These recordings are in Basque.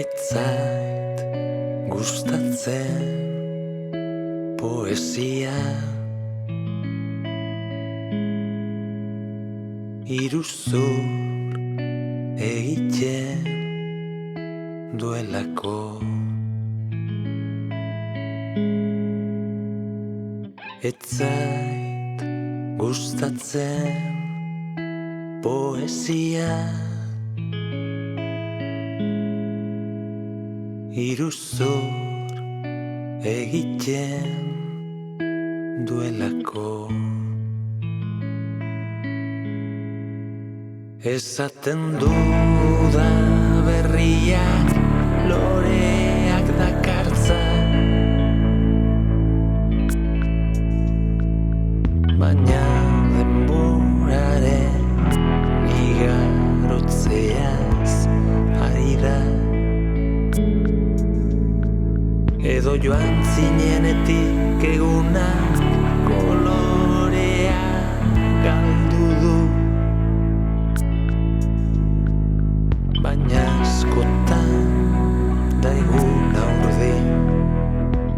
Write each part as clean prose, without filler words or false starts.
Ez zait gustatzen poesia, iruzur egiten duelako. Ez zait gustatzen poesia, iruzur egiten duelako. Esaten duda berriak loreak dakartza, baina denboraren igarotzeaz ari da. Edo joan zinenetik egunak kolorea galdu du, baina askotan daigun aurdin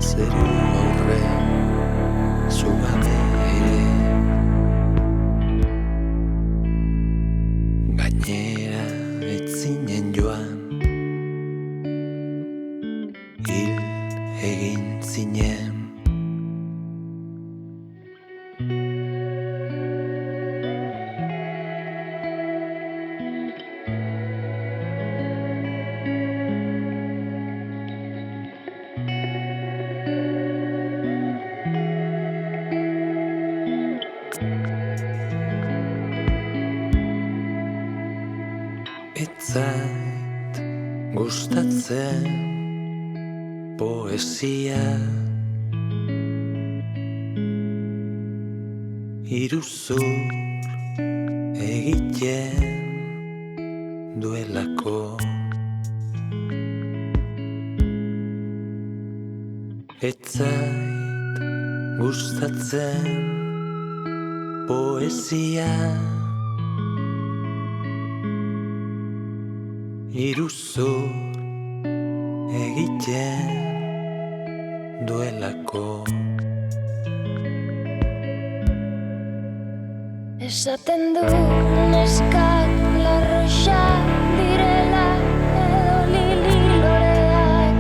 zeru aurre zugabe ere. Gainera ez zinen joan, hil egin zinen. Ez zait gustatzen poesia, iruzur egiten duelako. Ez zait gustatzen poesia, iruzur egiten duelako. Esaten du neskak larroxa direla edo lili loreak,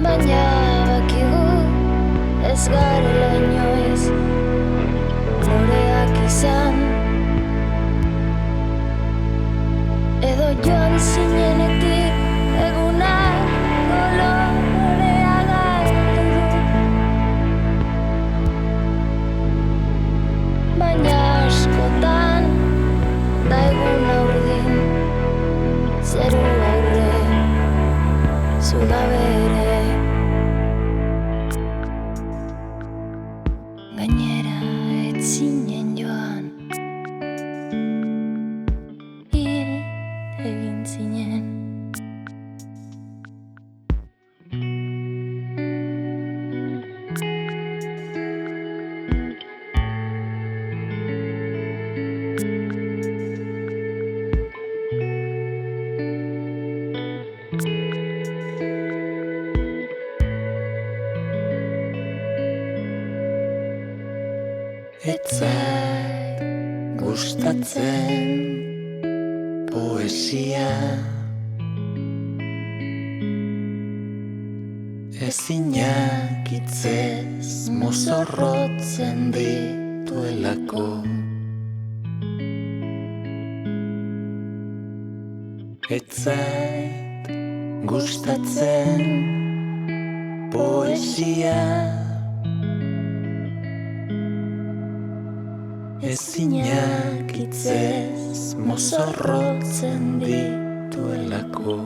baina bakigu ez garela inoiz loreak izan. Edo joan zinenetik egunak kolorea galdu du, baina askotan daigun aurdin zeru aurre zugabe ere. Gainera ez zinen joan, hil egin zinen. Ez zait gustatzen poesia, ezinak hitzez mozorrotzen dituelako. Ez zait gustatzen poesia, ezinak hitzez mozorrotzen dituelako.